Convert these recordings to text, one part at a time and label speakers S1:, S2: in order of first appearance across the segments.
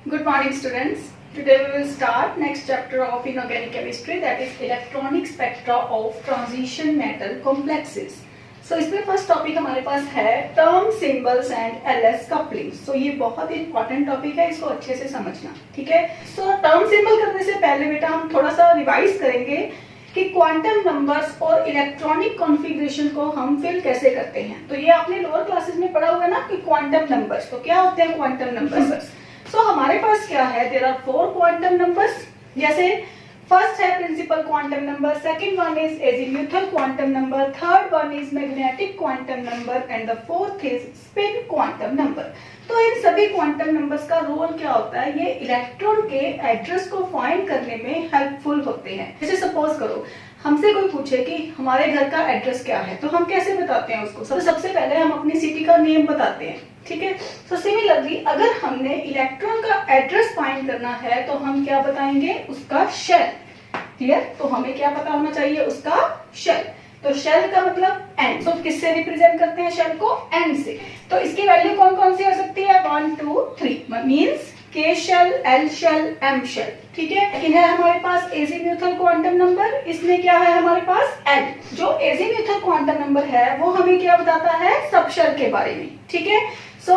S1: Good morning, students. Today we will start next chapter of inorganic chemistry, that is electronic spectra of transition metal complexes. So इसमें first topic हमारे पास है term symbols and LS couplings. So ये बहुत important topic है, इसको अच्छे से समझना. ठीक है. सो टर्म सिंबल करने से पहले बेटा हम थोड़ा सा रिवाइज करेंगे कि क्वांटम नंबर्स और इलेक्ट्रॉनिक कॉन्फ़िगरेशन को हम फिल कैसे करते हैं. तो ये आपने लोअर क्लासेस में पढ़ा होगा ना कि क्वांटम नंबर्स. तो क्या होते हैं क्वांटम नंबर्स? सो हमारे पास क्या है, देयर आर 4 क्वांटम नंबर्स. जैसे फर्स्ट है principal quantum number, second one is azimuthal quantum number, third one is magnetic quantum number and the fourth is spin quantum number. तो इन सभी क्वांटम नंबर्स का रोल क्या होता है, ये इलेक्ट्रॉन के एड्रेस को फाइंड करने में हेल्पफुल होते हैं. जैसे सपोज करो हमसे कोई पूछे कि हमारे घर का एड्रेस क्या है, तो हम कैसे बताते हैं उसको. सबसे पहले हम अपनी सिटी का नेम बताते हैं. ठीक है. सो सिमिलरली अगर हमने इलेक्ट्रॉन का एड्रेस फाइंड करना है तो हम क्या बताएंगे, उसका शेल. क्लियर. तो हमें क्या पता होना चाहिए, उसका शेल. तो शेल का मतलब एन. तो किससे रिप्रेजेंट करते हैं शेल को, एन से. तो इसकी वैल्यू कौन कौन सी हो सकती है, 1 2 3 means K shell, L shell, M shell. ठीक है. लेकिन है हमारे पास एजीम्यूथल क्वांटम नंबर, इसमें क्या है हमारे पास एल. जो एजीम्यूथल क्वांटम नंबर है वो हमें क्या बताता है, सब शेल के बारे में. ठीक है. सो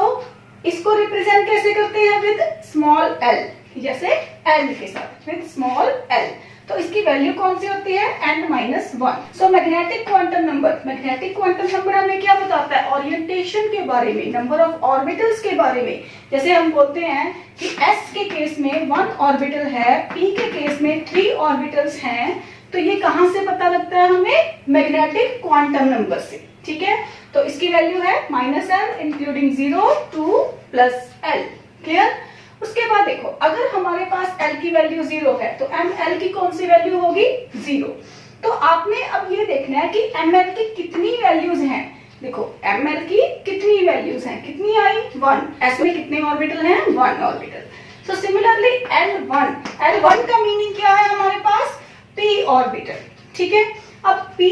S1: इसको रिप्रेजेंट कैसे करते हैं, विद स्मॉल एल. जैसे एल के साथ विद स्मॉल एल. तो इसकी वैल्यू कौन सी होती है, n-1. So magnetic quantum number हमें क्या बताता है, ओरिएंटेशन के बारे में, नंबर ऑफ ऑर्बिटल्स के बारे में. जैसे हम बोलते हैं कि s के केस में 1 ऑर्बिटल है, p के केस में 3 ऑर्बिटल्स हैं. तो ये कहां से पता लगता है हमें, मैग्नेटिक क्वांटम नंबर से. ठीक है. तो इसकी वैल्यू है -l including 0 2 plus l. Clear. उसके बाद देखो अगर हमारे पास l की वैल्यू 0 है तो ml की कौन सी वैल्यू होगी, 0. तो आपने अब ये देखना है कि ml की कितनी वैल्यूज हैं. देखो ml की कितनी वैल्यूज हैं, कितनी आई, 1. s में कितने ऑर्बिटल हैं, 1 ऑर्बिटल. सो सिमिलरली L1 का मीनिंग क्या है हमारे पास, p ऑर्बिटल. ठीक है. अब p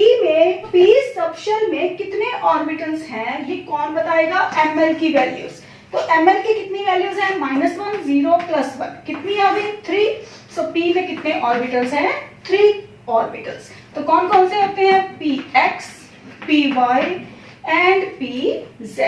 S1: सबशेल में कितने ऑर्बिटल्स हैं ये कौन बताएगा, ml की वैल्यूज. तो ml की कितनी वैल्यूज हैं, -1 0 प्लस 1 कितनी आ गई, 3. सो p में कितने ऑर्बिटल्स हैं, 3 ऑर्बिटल्स. तो कौन कौन से होते हैं, px, py एंड pz.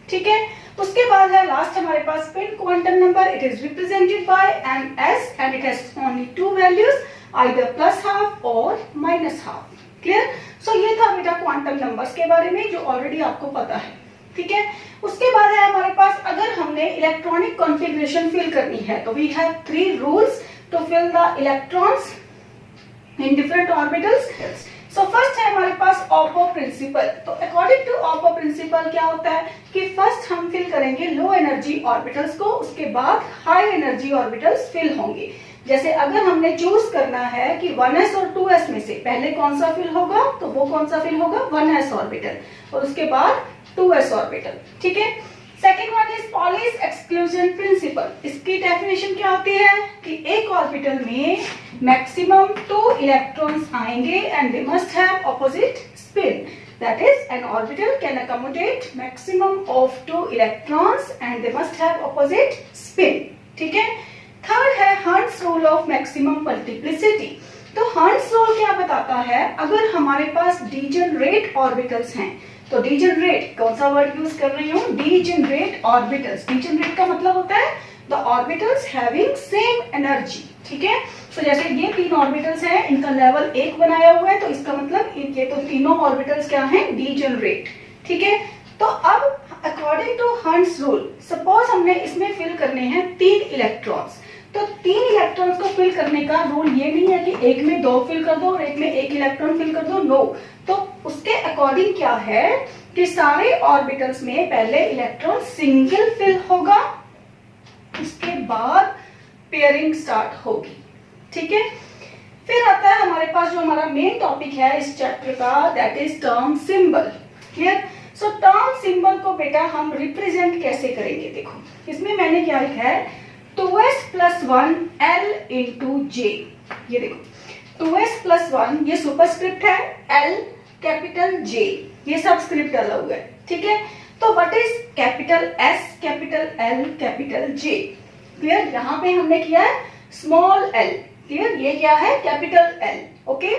S1: ठीक है. उसके बाद है लास्ट हमारे पास spin quantum number. It is represented by ms and it has only 2 values, either +½ और -½ क्लियर. सो ये था बेटा क्वांटम नंबर्स के बारे में जो ऑलरेडी आपको पता है. ठीक है. उसके बाद है हमारे पास अगर हमने इलेक्ट्रॉनिक कॉन्फ़िगरेशन फिल करनी है तो we have 3 rules to fill the electrons in different orbitals. So first है हमारे पास ऑपो प्रिंसिपल. तो अकॉर्डिंग टू ऑपो प्रिंसिपल क्या होता है कि फर्स्ट हम फिल करेंगे लो एनर्जी ऑर्बिटल्स को, उसके बाद हाई एनर्जी ऑर्बिटल्स फिल होंगे. जैसे अगर हमने चूज करना है कि 1s और 2s में से पहले कौन सा फिल होगा, तो वो कौन सा फिल होगा, 1s ऑर्बिटल और उसके बाद 2s ऑर्बिटल. ठीक है. Second one is Pauli's exclusion principle. इसकी डेफिनेशन क्या होती है कि एक ऑर्बिटल में मैक्सिमम 2 इलेक्ट्रॉन्स आएंगे and they must have opposite spin. That is an orbital can accommodate maximum of 2 electrons and they must have opposite spin. ठीक है. थर्ड है Hund's rule of maximum multiplicity. तो हर्ट्ज रूल क्या बताता है, अगर हमारे पास डीजेनरेट ऑर्बिटल्स हैं तो डीजेनरेट कौन सा वर्ड यूज कर रही हूँ, डीजेनरेट ऑर्बिटल्स. डीजेनरेट का मतलब होता है the orbitals having same energy. ठीक है. तो जैसे ये 3 ऑर्बिटल्स हैं, इनका लेवल 1 बनाया हुआ है, तो इसका मतलब ये तो तीनों ऑर्बिटल्स क्या हैं, डीजेनरेट. ठीक है. तो अब according to hertz rule suppose हमने इसमें फिल करने हैं 3 इलेक्ट्रॉन्स. तो 3 इलेक्ट्रॉन्स को फिल करने का रूल ये नहीं है कि एक में 2 फिल कर दो और एक में 1 इलेक्ट्रॉन फिल कर दो. नो. तो उसके अकॉर्डिंग क्या है कि सारे ऑर्बिटल्स में पहले इलेक्ट्रॉन सिंगल फिल होगा, उसके बाद पेयरिंग स्टार्ट होगी. ठीक है. फिर आता है हमारे पास जो हमारा मेन टॉपिक है इस चैप्टर का, that is term symbol. Clear. So term symbol को बेटा हम रिप्रेजेंट कैसे करेंगे, देखो इसमें मैंने क्या लिखा है, 2s + 1 l × j. ये देखो 2s + 1 ये सुपरस्क्रिप्ट है, l कैपिटल j ये सबस्क्रिप्ट डाला हुआ है. ठीक है. तो what is capital S, capital L, capital J. Clear, यहाँ पे हमने किया है स्मॉल एल, क्लियर, ये क्या है capital L, okay.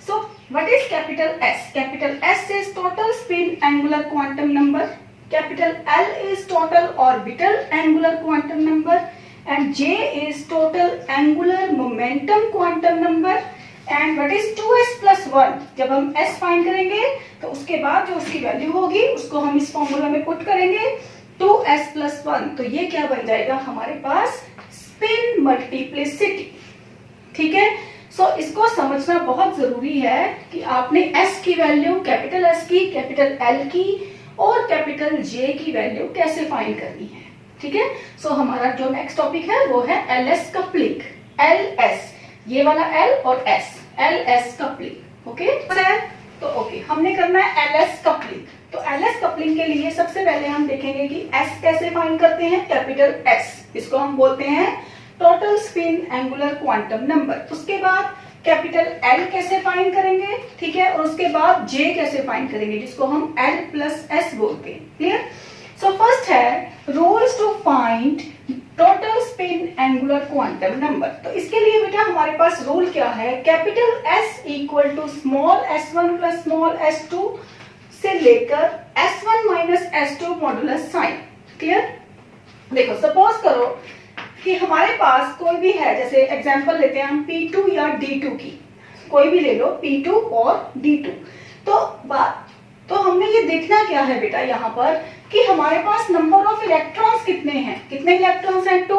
S1: So what is capital S? Capital S is total spin angular quantum number, capital L is total orbital angular quantum number, and J is total angular momentum quantum number, and what is 2s plus 1? जब हम s find करेंगे तो उसके बाद जो उसकी value होगी उसको हम इस फॉर्मूला में पुट करेंगे 2s plus 1, तो ये क्या बन जाएगा हमारे पास स्पिन मल्टीप्लिसिटी, ठीक है। सो इसको समझना बहुत जरूरी है कि आपने s की वैल्यू, कैपिटल S की, कैपिटल L की और कैपिटल J की वैल्यू कैसे फाइंड करनी है, ठीक है। सो हमारा जो नेक्स्ट टॉपिक है वो है LS कपलिंग, LS, ये वाला L और S, LS कपलिंग, ओके। तो ओके, हमने करना है LS कपलिंग। तो LS कपलिंग के लिए सबसे पहले हम देखेंगे कि S कैसे फाइंड करते हैं, कैपिटल S, इसको हम बोलते हैं total spin angular quantum number. उसके बाद कैपिटल L कैसे फाइंड करेंगे, ठीक है, और उसके बाद J कैसे फाइंड करेंगे, जिसको हम L प्लस S बोलते हैं, क्लियर। सो फर्स्ट है rules to find total spin angular quantum number. तो इसके लिए बेटा हमारे पास रूल क्या है, capital S equal to small s1 plus small s2 से लेकर s1 minus s2 modulus sign, clear. देखो सपोज करो कि हमारे पास कोई भी है, जैसे एग्जांपल लेते हैं हम P2 या D2 की, कोई भी ले लो P2 और D2। तो हमने ये देखना क्या है बेटा यहाँ पर कि हमारे पास नंबर ऑफ इलेक्ट्रॉन्स कितने हैं, कितने इलेक्ट्रॉन्स हैं 2,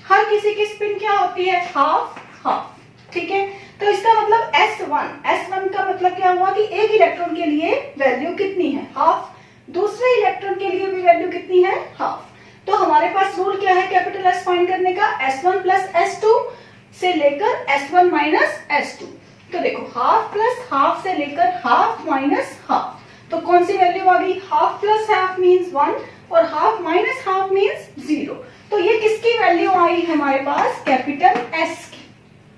S1: हर किसी की स्पिन क्या होती है हाफ हाफ, ठीक है। तो इसका मतलब S1 का मतलब क्या हुआ कि एक इलेक्ट्रॉन के लिए वैल्यू कितनी है हाफ, दूसरे इलेक्ट्रॉन के लिए भी वैल्यू कितनी है हाफ। तो हमारे पास रूल क्या है कैपिटल S फाइंड करने का, S1 प्लस S2 से लेकर S1 माइनस S2। तो देखो हाफ प्लस हाफ से लेकर हाफ माइनस हाफ, तो कौन सी वैल्यू आ गई, हाफ प्लस हाफ मीन्स 1 और हाफ माइनस हाफ मीन्स 0। तो ये किसकी वैल्यू आई हमारे पास, कैपिटल S की,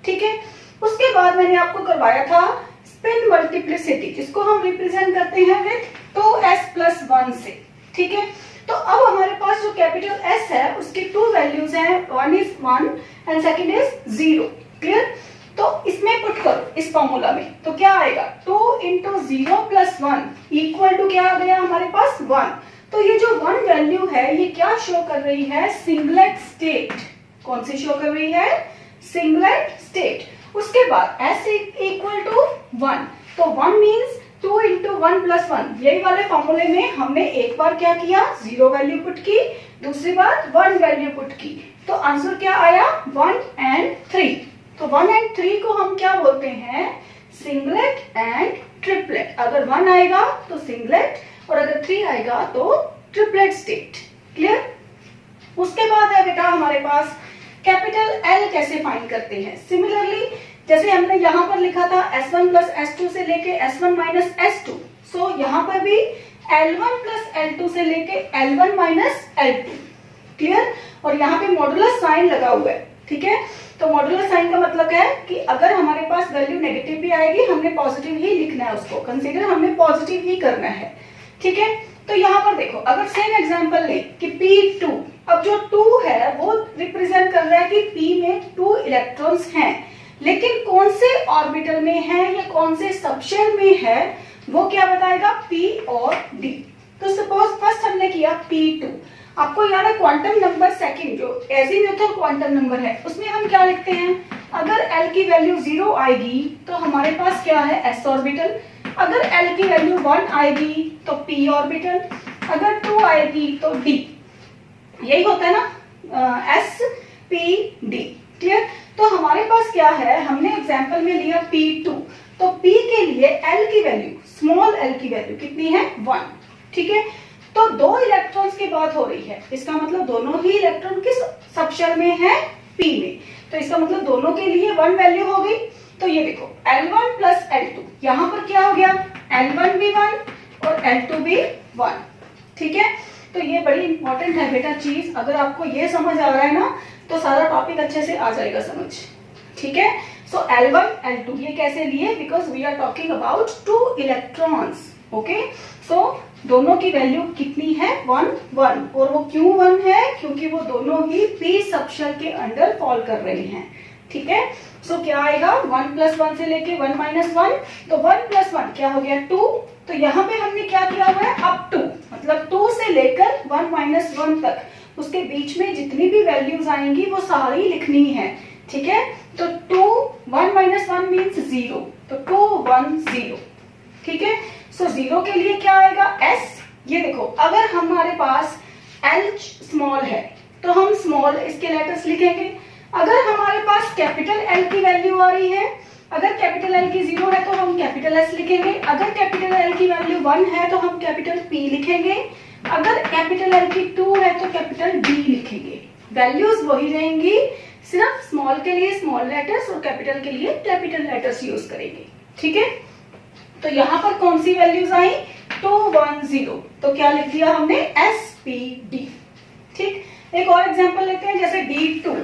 S1: ठीक है। उसके बाद मैंने आपको करवाया था स्पिन मल्टीप्लिसिटी, जिसको हम रिप्रेजेंट करते हैं विद 2s प्लस 1 से, ठीक है। तो अब हमारे पास जो कैपिटल S है उसकी 2 वैल्यूज हैं, one is 1 and second is 0, clear. तो इसमें पुट करो इस फॉर्मूला में, तो क्या आएगा 2 इंटू 0 प्लस 1 इक्वल टू क्या आ गया हमारे पास 1। तो ये जो 1 वैल्यू है ये क्या शो कर रही है, सिंगलेट स्टेट। कौन सी शो कर रही है, सिंगलेट स्टेट। उसके बाद S इक्वल टू 1, तो 1 मीन्स 2 इंटू 1 प्लस 1, यही वाले फॉर्मूले में हमने एक बार क्या किया 0 वैल्यू पुट की, दूसरी बार 1 वैल्यू पुट की, तो आंसर क्या आया 1 एंड 3। तो 1 एंड 3 को हम क्या बोलते हैं, सिंगलेट एंड ट्रिपलेट। अगर 1 आएगा तो सिंगलेट और अगर 3 आएगा तो ट्रिपलेट स्टेट, क्लियर। उसके बाद है बेटा हमारे पास कैपिटल L कैसे फाइंड करते हैं। सिमिलरली जैसे हमने यहाँ पर लिखा था S1 प्लस S2 से लेके S1 माइनस S2, सो यहाँ पर भी L1 प्लस L2 से लेके L1 माइनस L2, क्लियर। और यहाँ पे मॉडुलस साइन लगा हुआ है, ठीक है। तो मॉडुलस साइन का मतलब है कि अगर हमारे पास वैल्यू नेगेटिव भी आएगी हमने पॉजिटिव ही लिखना है, उसको कंसीडर हमने पॉजिटिव ही करना है, ठीक है। तो यहाँ पर देखो अगर सेम एग्जांपल ले कि P2, अब जो 2 है वो रिप्रेजेंट कर रहा है कि P में 2 इलेक्ट्रॉन्स हैं, लेकिन कौन से ऑर्बिटल में है या कौन से सबशेल में है वो क्या बताएगा, P और D। तो सपोज फर्स्ट हमने किया P2, आपको याद है क्वांटम नंबर सेकंड जो एजीम्यूथल क्वांटम नंबर है उसमें हम क्या लिखते हैं, अगर L की वैल्यू 0 आएगी तो हमारे पास क्या है S ऑर्बिटल, अगर L की वैल्यू 1 आएगी तो P ऑर्बिटल, अगर 2 आएगी तो D, यही होता है ना S P D, क्लियर। तो हमारे पास क्या है, हमने एग्जांपल में लिया P2, तो P के लिए L की वैल्यू, स्मॉल l की वैल्यू कितनी है 1, ठीक है। तो 2 इलेक्ट्रॉन्स की बात हो रही है, इसका मतलब दोनों ही इलेक्ट्रॉन किस सबशेल में है, P में, तो इसका मतलब दोनों के लिए 1 वैल्यू हो गई। तो ये देखो L1 प्लस L2, यहाँ पर क्या हो गया L1 भी 1 और L2 भी 1, ठीक है। तो ये बड़ी इंपॉर्टेंट है बेटा चीज, अगर आपको ये समझ आ रहा है ना तो सारा टॉपिक अच्छे से आ जाएगा समझ, ठीक है। सो L1 L2 ये कैसे लिए, because we are talking about 2 electrons, okay. So दोनों की वैल्यू कितनी है 1 1, और वो क्यों 1 है, क्योंकि वो दोनों ही पी सबशेल के अंडर फॉल कर रहे हैं। ठीक है, सो क्या आएगा 1 + 1 से लेके 1 - 1, तो 1 + 1 क्या हो गया 2। तो यहाँ पे हमने क्या किया हुआ है अप टू, मतलब 2 से लेकर 1 - 1 तक, उसके बीच में जितनी भी वैल्यूज आएंगी वो सारी लिखनी है। ठीक है, तो 2 1 - 1 मीन्स 0, तो 2 1 0। ठीक है, सो 0 के लिए क्या आएगा s। ये देखो अगर हमारे पास l स्मॉल है तो हम स्मॉल इसके लेटर्स लिखेंगे। अगर हमारे पास कैपिटल L की वैल्यू आ रही है, अगर कैपिटल L की 0 है तो हम कैपिटल S लिखेंगे। अगर कैपिटल L की वैल्यू 1 है तो हम कैपिटल P लिखेंगे। अगर कैपिटल L की 2 है तो कैपिटल D लिखेंगे। वैल्यूज वही रहेंगी, सिर्फ स्मॉल के लिए स्मॉल लेटर्स और कैपिटल के लिए कैपिटल लेटर्स यूज करेंगे। ठीक है, तो यहाँ पर कौन सी वैल्यूज आई 2 1 0, तो क्या लिख दिया हमने SPD। ठीक, एक और एग्जांपल लेते हैं, जैसे D2।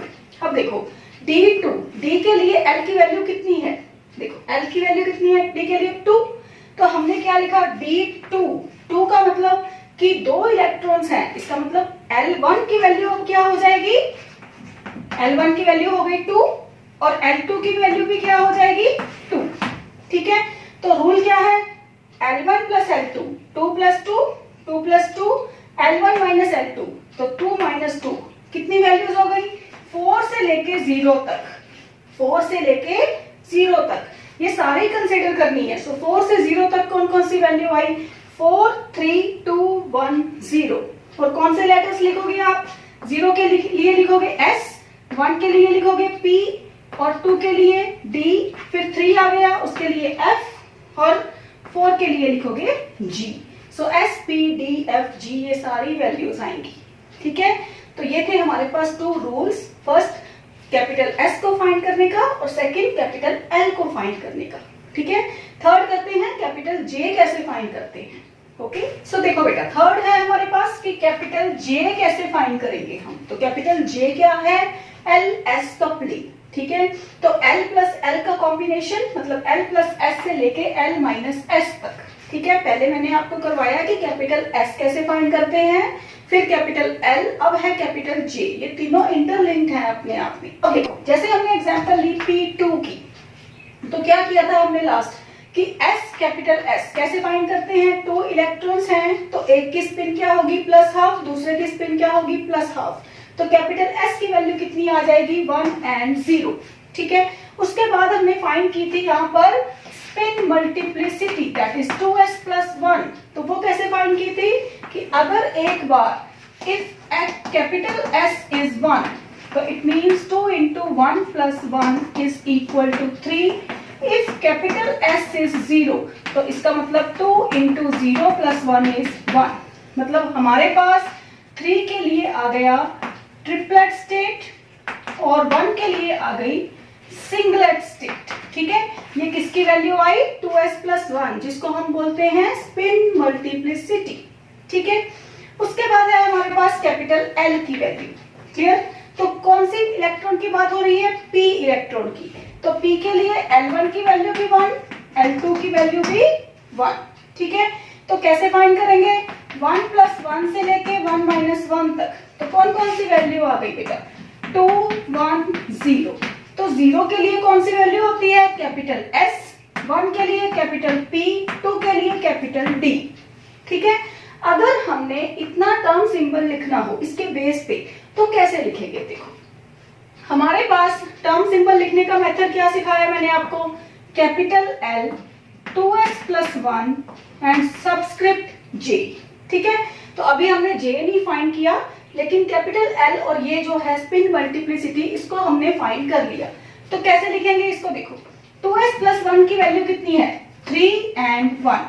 S1: अब देखो D2, D के लिए L की वैल्यू कितनी है, देखो L की वैल्यू कितनी है D के लिए 2, तो हमने क्या लिखा D2। 2 का मतलब कि 2 इलेक्ट्रॉन्स हैं, इसका मतलब L1 की वैल्यू अब क्या हो जाएगी, L1 की वैल्यू हो गई 2 और L2 की वैल्यू भी क्या हो जाएगी 2। ठीक है, तो रूल क्या है L1 + L2, 2 + 2 2 + 2, L1 - L2, तो 2 - 2, कितनी वैल्यूज हो गई 4 से लेके 0 तक, 4 से लेके 0 तक ये सारी कंसीडर करनी है। सो 4 से 0 तक कौन कौन सी वैल्यू आई 4 3 2 1 0, और कौन से लेटर्स लिखोगे आप, 0 के लिए लिखोगे S, 1 के लिए लिखोगे P और 2 के लिए D, फिर 3 आ गया उसके लिए F और 4 के लिए लिखोगे G। सो S P D F G ये सारी वैल्यूज आएंगी। ठीक है, तो ये थे हमारे पास 2 रूल्स, फर्स्ट कैपिटल S को फाइंड करने का और सेकंड कैपिटल L को फाइंड करने का। ठीक है, थर्ड करते हैं कैपिटल J कैसे फाइंड करते हैं। ओके, सो देखो बेटा, थर्ड है हमारे पास कि कैपिटल J कैसे फाइंड करेंगे हम। तो कैपिटल J क्या है L S कपलिंग। ठीक है, तो L + L का कॉम्बिनेशन, मतलब L + S से लेके L - S तक। ठीक है, पहले मैंने आपको करवाया कि कैपिटल S कैसे फाइंड करते हैं, फिर कैपिटल L, अब है कैपिटल J। ये तीनों इंटरलिंक्ड हैं अपने आप में। अब देखो, जैसे हमने एग्जांपल ली P2 की, तो क्या किया था हमने लास्ट कि S कैपिटल S कैसे फाइंड करते हैं, 2 इलेक्ट्रॉन्स हैं तो एक की स्पिन क्या होगी +½ दूसरे की स्पिन क्या होगी +½ तो कैपिटल S की वैल्यू कितनी आ जाएगी 1 और 0। ठीक है, उसके बाद हमने फाइंड की थी यहाँ पर spin multiplicity, that is 2s + 1। तो वो कैसे फाइंड की थी कि अगर एक बार इफ कैपिटल S is 1 तो it means 2 × 1 + 1 is equal to 3। If capital S is 0 तो इसका मतलब 2 × 0 + 1 is 1। मतलब हमारे पास 3 के लिए आ गया ट्रिपलेट स्टेट और 1 के लिए आ गई सिंगलेट स्टेट। ठीक है, ये किसकी वैल्यू आई 2s + 1, जिसको हम बोलते हैं स्पिन मल्टीप्लिसिटी। ठीक है, उसके बाद है हमारे पास कैपिटल L की वैल्यू। क्लियर, तो कौन सी इलेक्ट्रॉन की बात हो रही है P इलेक्ट्रॉन की, तो P के लिए L1 की वैल्यू भी 1, L2 की वैल्यू भी 1। ठीक है, तो कैसे फाइंड करेंगे 1 + 1 से लेके 1 - 1 तक, तो कौन कौन सी वैल्यू आ गई बेटा 2 1 0। तो 0 के लिए कौन सी वैल्यू होती है कैपिटल S, 1 के लिए कैपिटल P, 2 के लिए कैपिटल D। ठीक है, अगर हमने इतना टर्म सिंबल लिखना हो इसके बेस पे तो कैसे लिखेंगे, देखो हमारे पास टर्म सिंबल लिखने का मेथड क्या सिखाया मैंने आपको, capital L 2s + 1 and subscript J। ठीक है, तो अभी हमने J नहीं फाइंड किया, लेकिन कैपिटल L और ये जो है स्पिन मल्टीप्लिसिटी इसको हमने फाइंड कर लिया। तो कैसे लिखेंगे इसको, देखो 2s + 1 की वैल्यू कितनी है 3 और 1।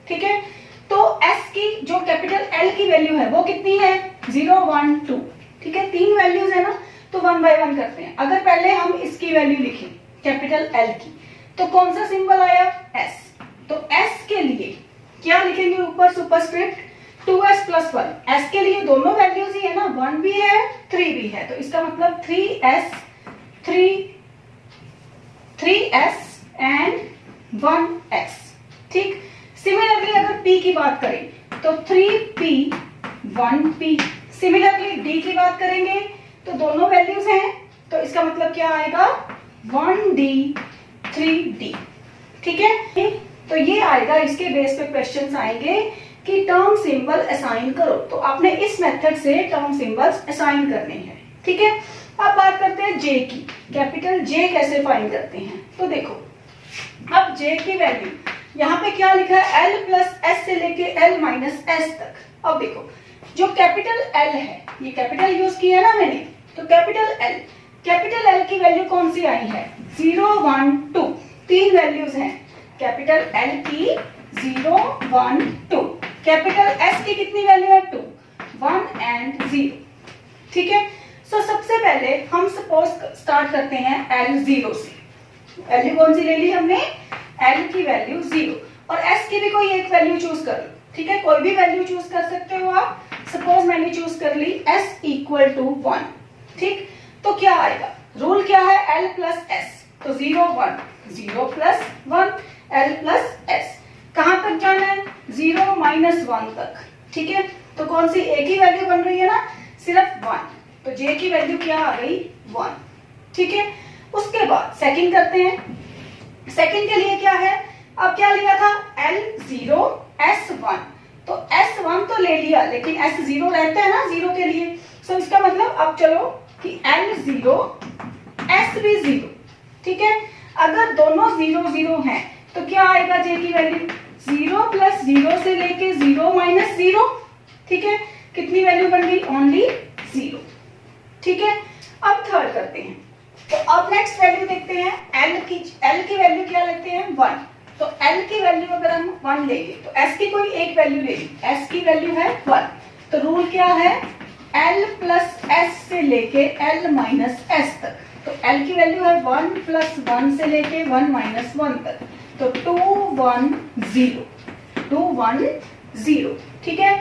S1: ठीक है, तो S की जो कैपिटल L की वैल्यू है वो कितनी है 0 1 2। ठीक है, 3 वैल्यूज है ना, तो 1 बाय 1 करते हैं। अगर पहले हम इसकी वैल्यू लिखें कैपिटल L की, तो कौन सा सिंबल आया S, तो S के लिए क्या लिखेंगे ऊपर सुपरस्क्रिप्ट 2s + 1। S के लिए दोनों वैल्यूज ही है ना, 1 भी है 3 भी है, तो इसका मतलब 3s एंड 1s। ठीक, सिमिलरली अगर P की बात करें तो 3p 1p। सिमिलरली d की बात करेंगे तो दोनों वैल्यूज हैं, तो इसका मतलब क्या आएगा 1d 3d। ठीक है, तो ये आएगा, इसके बेस पे क्वेश्चंस आएंगे कि टर्म सिंबल असाइन करो। तो आपने इस मेथड से टर्म सिंबल्स असाइन करने हैं। ठीक है, अब बात करते हैं जे की। कैपिटल जे कैसे फाइंड करते हैं, तो देखो अब जे की वैल्यू यहाँ पे क्या लिखा है, L प्लस एस से लेके L माइनस एस तक। अब देखो जो कैपिटल L है, ये कैपिटल यूज किया ना मैंने, तो कैपिटल L की वैल्यू कौन सी आई है 0 1 2, तीन वैल्यूज हैं कैपिटल L की 0 1 2। कैपिटल S की कितनी वैल्यू है 2 1 एंड 0। ठीक है, सो सबसे पहले हम सपोज स्टार्ट करते हैं L0 से। वैल्यू कौन सी ले ली हमने, L की वैल्यू 0 और S की भी कोई एक वैल्यू चूज कर लो। ठीक है, कोई भी वैल्यू चूज कर सकते हो आप। सपोज मैंने चूज कर ली S इक्वल टू 1। ठीक, तो क्या आएगा, रूल क्या है L प्लस S, तो 0 1 0 प्लस 1 L प्लस S। कहां तक जाना है 0 माइनस 1 तक। ठीक है, तो कौन सी एक ही वैल्यू बन रही है ना, सिर्फ 1, तो J की वैल्यू क्या आ गई 1। ठीक है, उसके बाद सेकंड करते हैं। सेकंड के लिए क्या है, अब क्या लिया था L0 S1, तो S1 तो ले लिया लेकिन S0 रहता है ना 0 के लिए। सो इसका मतलब अब चलो कि L0 S भी 0। ठीक है, अगर दोनों 0 0 हैं तो क्या आएगा J की वैल्यू 0 प्लस 0 से लेके 0 माइनस 0। ठीक है, कितनी वैल्यू बन गई ओनली 0। ठीक है, अब थर्ड करते हैं। तो अब नेक्स्ट वैल्यू देखते हैं L की वैल्यू क्या लेते हैं 1। तो L की वैल्यू अगर हम 1 लेंगे तो S की कोई एक वैल्यू ले ली, S की वैल्यू है 1। तो रूल क्या है L प्लस S से लेके L माइनस S तक। तो L की वैल्यू है 1 प्लस 1 से लेके 1 माइनस 1 तक, तो 2 1 0 2 1 0। ठीक है,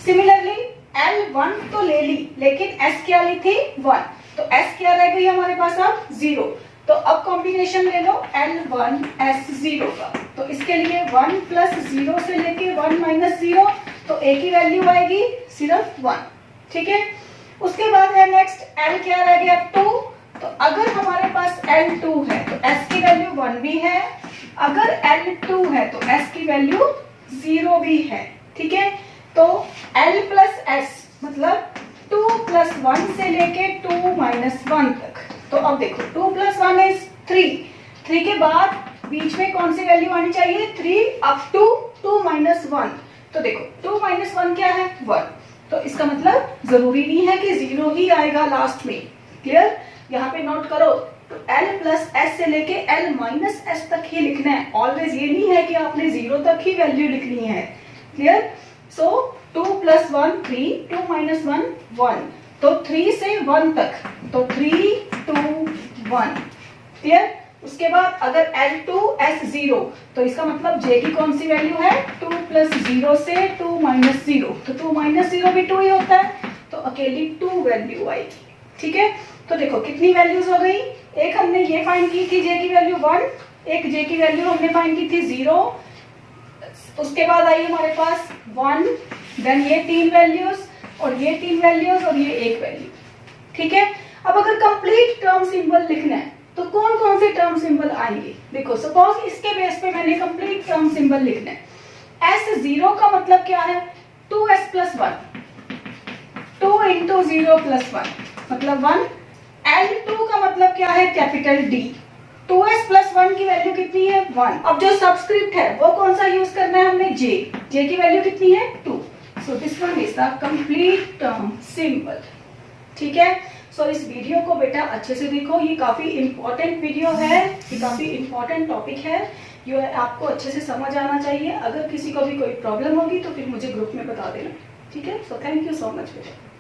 S1: सिमिलरली L1 तो ले ली लेकिन S क्या ली थी 1, तो S क्या रह गई हमारे पास अब 0। तो अब कॉम्बिनेशन ले लो L1 S0 का, तो इसके लिए 1 प्लस 0 से लेके 1 माइनस 0, तो एक ही वैल्यू आएगी सिर्फ 1। ठीक है, उसके बाद है नेक्स्ट L क्या रह गया 2। तो अगर हमारे पास L2 है तो S की वैल्यू 1 भी है, अगर L2 है तो S की वैल्यू 0 भी है। ठीक है, तो L प्लस S मतलब 2 प्लस 1 से लेके 2 माइनस 1 तक। तो अब देखो 2 प्लस 1 इज 3 के बाद बीच में कौन सी वैल्यू आनी चाहिए 3 अप टू 2 माइनस 1। तो देखो 2 माइनस 1 क्या है 1, तो इसका मतलब जरूरी नहीं है कि 0 ही आएगा लास्ट में। क्लियर, यहाँ पे नोट करो, तो L प्लस S से लेके L माइनस S तक ही लिखना है। ऑलवेज ये नहीं है कि आपने 0 तक ही वैल्यू लिखनी है। क्लियर, सो 2 प्लस 1 3, 2 माइनस 1 1, तो 3 से 1 तक, तो 3 2 1। क्लियर, उसके बाद अगर L2 S0, तो इसका मतलब J की कौन सी वैल्यू है 2 प्लस 0 से 2 माइनस 0, तो 2 माइनस 0 भी 2 ही होता है, तो अकेली 2 वैल्यू आएगी। ठीक है, तो देखो कितनी वैल्यूज हो गई, एक हमने ये फाइंड की थी J की वैल्यू 1, एक J की वैल्यू हमने फाइंड की थी 0, उसके बाद आई हमारे पास 1, देन ये 3 वैल्यूज और ये 3 वैल्यूज और ये एक वैल्यू। ठीक है, अब अगर कंप्लीट टर्म सिंबल लिखना है तो कौन कौन से टर्म सिंबल आएंगे, देखो सपोज इसके बेस पे मैंने कंप्लीट टर्म सिंबल लिखना है। S0 का मतलब क्या है 2S प्लस 1, 2 इंटू 0 प्लस 1 मतलब 1। L2 का मतलब क्या है कैपिटल D, 2S प्लस 1 की वैल्यू कितनी है 1। अब जो सबस्क्रिप्ट है वो कौन सा यूज करना है हमने J की वैल्यू कितनी है 2। So this one is the complete term symbol. ठीक है, सो इस वीडियो को बेटा अच्छे से देखो, ये काफी इंपॉर्टेंट वीडियो है, ये काफी इंपॉर्टेंट टॉपिक है, जो आपको अच्छे से समझ आना चाहिए। अगर किसी को भी कोई प्रॉब्लम होगी तो फिर मुझे ग्रुप में बता देना। ठीक है, so thank you so much बेटा।